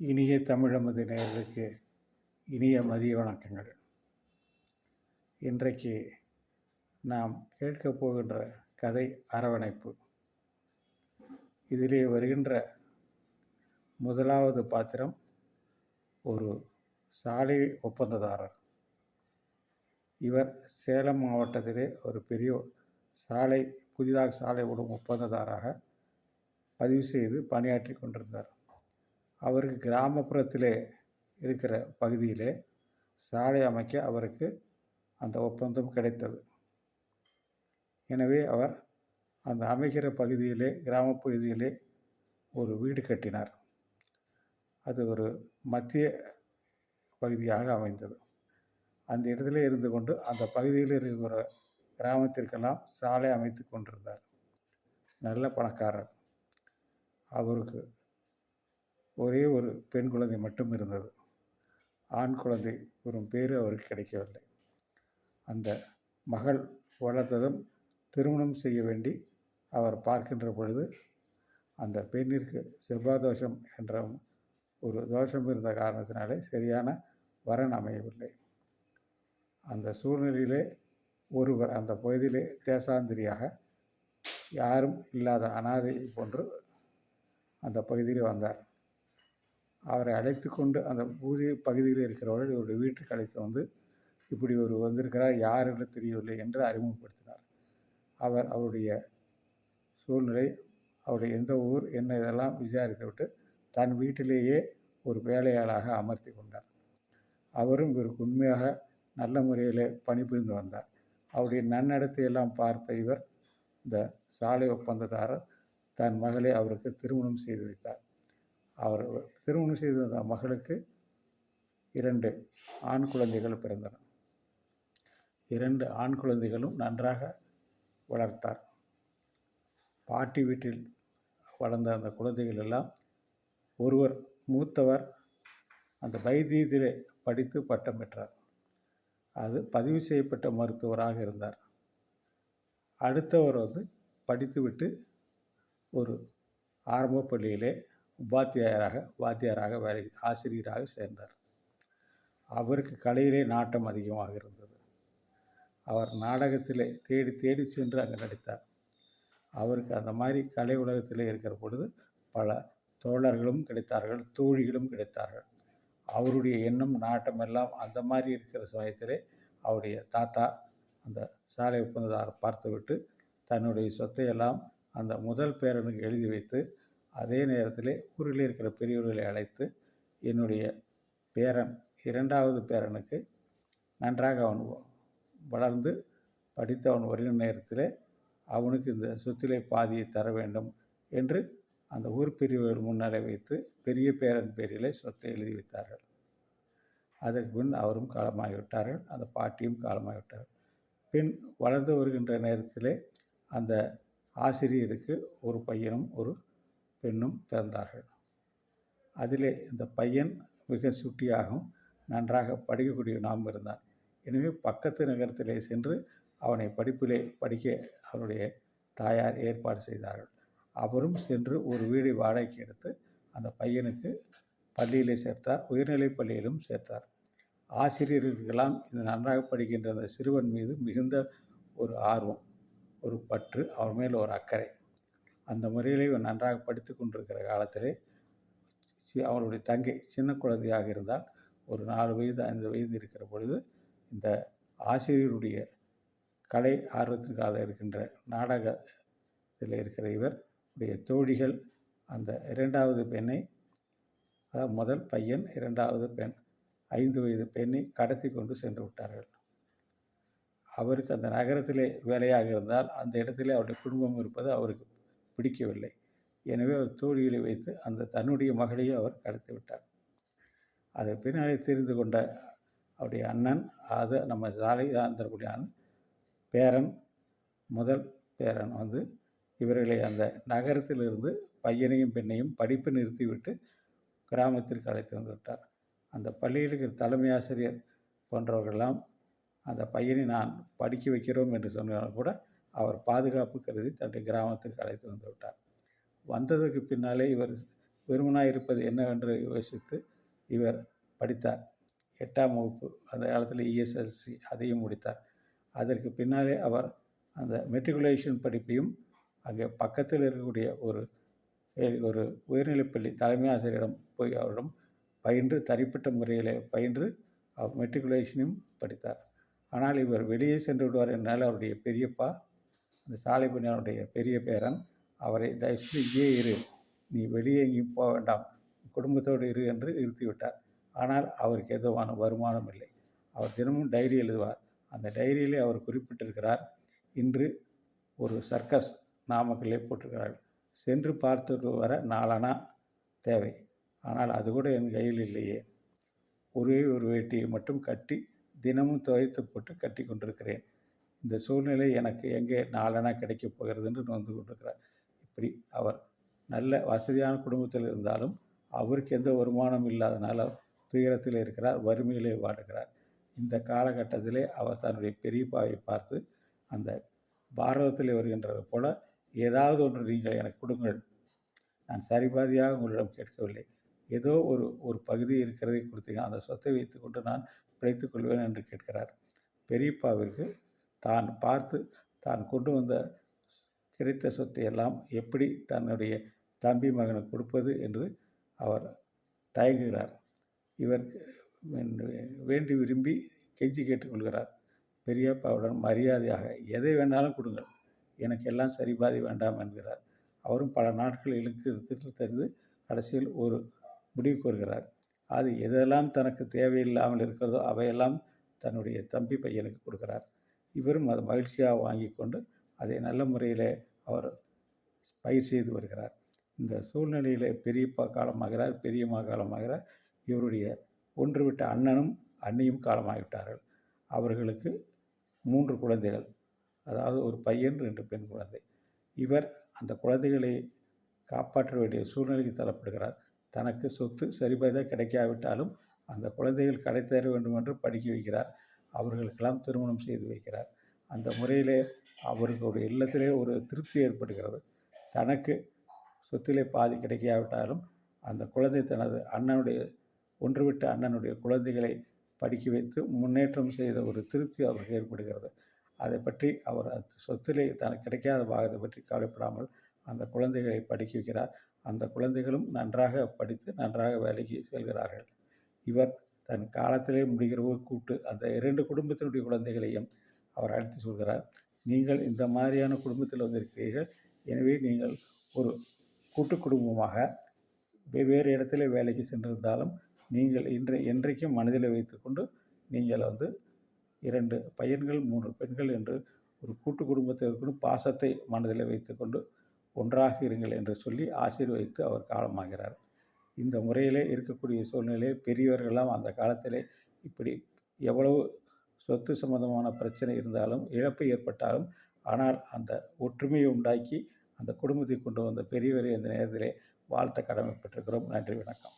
இனிய தமிழமது நேயர்களுக்கு இனிய மதிய வணக்கங்கள். இன்றைக்கு நாம் கேட்கப் போகின்ற கதை அரவணைப்பு. இதிலே வருகின்ற முதலாவது பாத்திரம் ஒரு சாலை ஒப்பந்ததாரர். இவர் சேலம் மாவட்டத்திலே ஒரு பெரிய புதிதாக சாலை விடும் ஒப்பந்ததாராக பதிவு செய்து பணியாற்றி கொண்டிருந்தார். அவருக்கு கிராமப்புறத்திலே இருக்கிற பகுதியிலே சாலை அமைக்க அவருக்கு அந்த ஒப்பந்தம் கிடைத்தது. எனவே அவர் அந்த அமைக்கிற பகுதியிலே கிராமப்பகுதியிலே ஒரு வீடு கட்டினார். அது ஒரு மத்திய பகுதியாக அமைந்தது. அந்த இடத்துல இருந்து கொண்டு அந்த பகுதியில் இருக்கிற கிராமத்திற்கெல்லாம் சாலை அமைத்து கொண்டிருந்தார். நல்ல பணக்காரர். அவருக்கு ஒரே ஒரு பெண் குழந்தை மட்டும் இருந்தது. ஆண் குழந்தை ஒரு பேரு அவருக்கு கிடைக்கவில்லை. அந்த மகள் வளர்ந்ததும் திருமணம் செய்ய வேண்டி அவர் பார்க்கின்ற பொழுது அந்த பெண்ணிற்கு செவ்வாய் தோஷம் என்ற ஒரு தோஷம் இருந்த காரணத்தினாலே சரியான வரன் அமையவில்லை. அந்த சூழ்நிலையிலே ஒருவர் அந்த பகுதியிலே தேசாந்திரியாக யாரும் இல்லாத அனாதை போன்று அந்த பகுதியில் வந்தார். அவரை அழைத்து கொண்டு அந்த ஊதிய பகுதியில் இருக்கிறவர்கள் இவருடைய வீட்டுக்கு அழைத்து வந்து இப்படி ஒரு வந்திருக்கிறார், யார் என்று தெரியவில்லை என்று அறிமுகப்படுத்தினார். அவர் அவருடைய சூழ்நிலை, அவருடைய எந்த ஊர் என்ன இதெல்லாம் விசாரித்து விட்டு தன் வீட்டிலேயே ஒரு வேலையாளாக அமர்த்தி கொண்டார். அவரும் இவருக்கு உண்மையாக நல்ல முறையில் பணிபுரிந்து வந்தார். அவருடைய நன்னடத்தையெல்லாம் பார்த்த இவர் இந்த சாலை ஒப்பந்ததாரர் தன் மகளை அவருக்கு திருமணம் செய்து வைத்தார். அவர் திருமணம் செய்து வந்த மகளுக்கு 2 ஆண் குழந்தைகள் பிறந்தன. 2 ஆண் குழந்தைகளும் நன்றாக வளர்த்தார். பாட்டி வீட்டில் வளர்ந்த அந்த குழந்தைகள் எல்லாம் ஒருவர் மூத்தவர் அந்த வைத்தியத்திலே படித்து பட்டம் பெற்றார். அது பதிவு செய்யப்பட்ட மருத்துவராக இருந்தார். அடுத்தவர் படித்துவிட்டு ஒரு ஆரம்ப பள்ளியிலே வாத்தியாராக வேலை ஆசிரியராக சேர்ந்தார். அவருக்கு கலையிலே நாட்டம் அதிகமாக இருந்தது. அவர் நாடகத்திலே தேடி தேடி சென்று அங்கே நடித்தார். அவருக்கு அந்த மாதிரி கலை உலகத்திலே இருக்கிற பொழுது பல தோழர்களும் கிடைத்தார்கள், தோழிகளும் கிடைத்தார்கள். அவருடைய எண்ணம் நாட்டம் எல்லாம் அந்த மாதிரி இருக்கிற சமயத்திலே அவருடைய தாத்தா அந்த சாலை ஒப்பந்ததாரர் பார்த்துவிட்டு தன்னுடைய சொத்தையெல்லாம் அந்த முதல் பேரனுக்கு எழுதி வைத்து அதே நேரத்தில் ஊரில் இருக்கிற பெரியவர்களை அழைத்து என்னுடைய பேரன் 2வது பேரனுக்கு நன்றாக அவன் வளர்ந்து படித்து அவன் வருகிற நேரத்தில் அவனுக்கு இந்த சொத்திலே பாதியை தர வேண்டும் என்று அந்த ஊர் பெரியவர்கள் முன்னாலே வைத்து பெரிய பேரன் பேரிலே சொத்தை எழுதி வைத்தார்கள். அதற்கு பின் அவரும் காலமாகிவிட்டார்கள், அந்த பாட்டியும் காலமாகிவிட்டார்கள். பின் வளர்ந்து வருகின்ற நேரத்தில் அந்த ஆசிரியருக்கு ஒரு பையனும் ஒரு பெண்ணும் பிறந்தார்கள். அதிலே இந்த பையன் மிக சுட்டியாகவும் நன்றாக படிக்கக்கூடிய நாம் இருந்தான். எனவே பக்கத்து நகரத்திலே சென்று அவனை படிப்பிலே படிக்க அவருடைய தாயார் ஏற்பாடு செய்தார்கள். அவரும் சென்று ஒரு வீடை வாடகைக்கு எடுத்து அந்த பையனுக்கு பள்ளியிலே சேர்த்தார். உயர்நிலைப் பள்ளியிலும் சேர்த்தார். ஆசிரியர்களுக்கெல்லாம் இந்த நன்றாக படிக்கின்ற அந்த சிறுவன் மீது மிகுந்த ஒரு ஆர்வம், ஒரு பற்று, அவன் மேல் ஒரு அக்கறை. அந்த முறையிலே இவன் நன்றாக படித்து கொண்டிருக்கிற காலத்திலே அவருடைய தங்கை சின்ன குழந்தையாக இருந்தால் ஒரு 4 வயது 5 வயது இருக்கிற பொழுது இந்த ஆசிரியருடைய கலை ஆர்வத்திற்காக இருக்கின்ற நாடகத்தில் இருக்கிற இவருடைய தோழிகள் அந்த 2வது பெண்ணை, அதாவது முதல் பையன் 2வது பெண் 5 வயது பெண்ணை கடத்தி கொண்டு சென்று விட்டார்கள். அவருக்கு அந்த நகரத்திலே வேலையாக இருந்தால் அந்த இடத்திலே அவருடைய குடும்பம் இருப்பது அவருக்கு பிடிக்கவில்லை. எனவே அவர் தோழிகளை வைத்து அந்த தன்னுடைய மகளையும் அவர் கடத்தி விட்டார். அதை பின்னாலே தெரிந்து கொண்ட அவருடைய அண்ணன், அது நம்ம சாலை தரக்கூடிய பேரன், முதல் பேரன் இவர்களை அந்த நகரத்திலிருந்து பையனையும் பெண்ணையும் படிப்பு நிறுத்திவிட்டு கிராமத்திற்கு அழைத்து வந்து விட்டார். அந்த பள்ளியில் இருக்கிற தலைமை ஆசிரியர் போன்றவர்களெல்லாம் அந்த பையனை நான் படிக்க வைக்கிறோம் என்று சொன்னாலும் கூட அவர் பாதுகாப்பு கருதி தன்னுடைய கிராமத்திற்கு அழைத்து வந்து விட்டார். வந்ததற்கு பின்னாலே வெறுமனாய் இருப்பது என்னவென்று யோசித்து இவர் படித்தார். 8ஆம் வகுப்பு அந்த காலத்தில் இஎஸ்எல்சி அதையும் முடித்தார். அதற்கு பின்னாலே அவர் அந்த மெட்ரிகுலேஷன் படிப்பையும் அங்கே பக்கத்தில் இருக்கக்கூடிய ஒரு உயர்நிலைப்பள்ளி தலைமை ஆசிரியரிடம் போய் அவரிடம் பயின்று தனிப்பட்ட முறையில் பயின்று அவர் மெட்ரிகுலேஷனையும் படித்தார். ஆனால் இவர் வெளியே சென்று விடுவார் என்றால் அவருடைய பெரியப்பா அந்த சாலை பணியாளருடைய பெரிய பேரன் அவரை தயவுசெய்து இங்கே இரு, நீ வெளியே எங்கேயும் போக வேண்டாம், குடும்பத்தோடு இரு என்று நிறுத்திவிட்டார். ஆனால் அவருக்கு எதுவான வருமானம் இல்லை. அவர் தினமும் டைரி எழுதுவார். அந்த டைரியிலே அவர் குறிப்பிட்டிருக்கிறார், இன்று ஒரு சர்க்கஸ் நாமக்கல்லே போட்டிருக்கிறார்கள், சென்று பார்த்துட்டு வர 4 அணா தேவை, ஆனால் அது கூட என் கையில் இல்லையே, ஒரே ஒரு வேட்டியை மட்டும் கட்டி தினமும் துவைத்து போட்டு கட்டி கொண்டிருக்கிறேன், இந்த சூழ்நிலை எனக்கு எங்கே 4 அணா கிடைக்கப் போகிறது என்று நொந்து கொண்டிருக்கிறார். இப்படி அவர் நல்ல வசதியான குடும்பத்தில் இருந்தாலும் அவருக்கு எந்த வருமானம் இல்லாதனால துயரத்தில் இருக்கிறார், வறுமையிலே வாடுகிறார். இந்த காலகட்டத்திலே அவர் தன்னுடைய பெரியப்பாவை பார்த்து அந்த பாரதத்தில் வருகின்றது போல ஏதாவது ஒன்று நீங்கள் எனக்கு கொடுங்கள், நான் சரிபாதியாக உங்களிடம் கேட்கவில்லை, ஏதோ ஒரு பகுதி இருக்கிறதை கொடுத்தீங்க, அந்த சொத்தை வைத்துக்கொண்டு நான் பிழைத்துக் கொள்வேன் என்று கேட்கிறார். பெரியப்பாவிற்கு தான் பார்த்து தான் கொண்டு வந்த கிடைத்த சொத்தை எல்லாம் எப்படி தன்னுடைய தம்பி மகனுக்கு கொடுப்பது என்று அவர் தயங்குகிறார். இவர் வேண்டி விரும்பி கெஞ்சி கேட்டுக்கொள்கிறார். பெரியப்பாவுடன் மரியாதையாக எதை வேணாலும் கொடுங்கள், எனக்கு எல்லாம் சரிபாதி வேண்டாம் என்கிறார். அவரும் பல நாட்கள் இழுத்து தெரிந்து கடைசியில் ஒரு முடிவுக்கு வருகிறார். அது எதெல்லாம் தனக்கு தேவையில்லாமல் இருக்கிறதோ அவையெல்லாம் தன்னுடைய தம்பி பையனுக்கு கொடுக்கிறார். இவரும் அதை மகிழ்ச்சியாக வாங்கி கொண்டு அதை நல்ல முறையில் அவர் பயிர் செய்து வருகிறார். இந்த சூழ்நிலையில் பெரியப்பா காலமாகிறார், பெரியம்மா காலமாகிறார். இவருடைய ஒன்றுவிட்ட அண்ணனும் அண்ணியும் காலமாகிவிட்டார்கள். அவர்களுக்கு 3 குழந்தைகள், அதாவது ஒரு பையன் 2 பெண் குழந்தை. இவர் அந்த குழந்தைகளை காப்பாற்ற வேண்டிய சூழ்நிலைக்கு தள்ளப்படுகிறார். தனக்கு சொத்து சரிபாதியாக கிடைக்காவிட்டாலும் அந்த குழந்தைகள் கடை தேர வேண்டும் என்று படிக்க வைக்கிறார். அவர்களுக்கெல்லாம் திருமணம் செய்து வைக்கிறார். அந்த முறையிலே அவர்களுடைய இல்லத்திலே ஒரு திருப்தி ஏற்படுகிறது. தனக்கு சொத்திலே பாதி கிடைக்காவிட்டாலும் அந்த குழந்தை தனது ஒன்றுவிட்ட அண்ணனுடைய குழந்தைகளை படிக்க வைத்து முன்னேற்றம் செய்த ஒரு திருப்தி அவருக்கு ஏற்படுகிறது. அதை பற்றி அவர் சொத்திலே தனக்கு கிடைக்காத பாகத்தை பற்றி கவலைப்படாமல் அந்த குழந்தைகளை படிக்க வைக்கிறார். அந்த குழந்தைகளும் நன்றாக படித்து நன்றாக வேலைக்கு செல்கிறார்கள். இவர் தன் காலத்திலே முடிகிற கூட்டு அந்த 2 குடும்பத்தினுடைய குழந்தைகளையும் அவர் அழைத்து சொல்கிறார், நீங்கள் இந்த மாதிரியான குடும்பத்தில் வந்திருக்கிறீர்கள், எனவே நீங்கள் ஒரு கூட்டு குடும்பமாக வெவ்வேறு இடத்துல வேலைக்கு சென்றிருந்தாலும் நீங்கள் என்றைக்கும் மனதில் வைத்துக்கொண்டு நீங்கள் 2 பையன்கள் 3 பெண்கள் என்று ஒரு கூட்டு குடும்பத்திற்கு பாசத்தை மனதில் வைத்துக்கொண்டு ஒன்றாக இருங்கள் என்று சொல்லி ஆசீர்வதித்து அவர் காலமாகிறார். இந்த முறையிலே இருக்கக்கூடிய சூழ்நிலை பெரியவர்களெல்லாம் அந்த காலத்திலே இப்படி எவ்வளவு சொத்து சம்பந்தமான பிரச்சனை இருந்தாலும் இழப்பு ஏற்பட்டாலும் ஆனால் அந்த ஒற்றுமையை உண்டாக்கி அந்த குடும்பத்தை கொண்டு வந்த பெரியவரை இந்த நேரத்திலே வாழ்த்த கடமைப்பட்டிருக்கிறோம். நன்றி, வணக்கம்.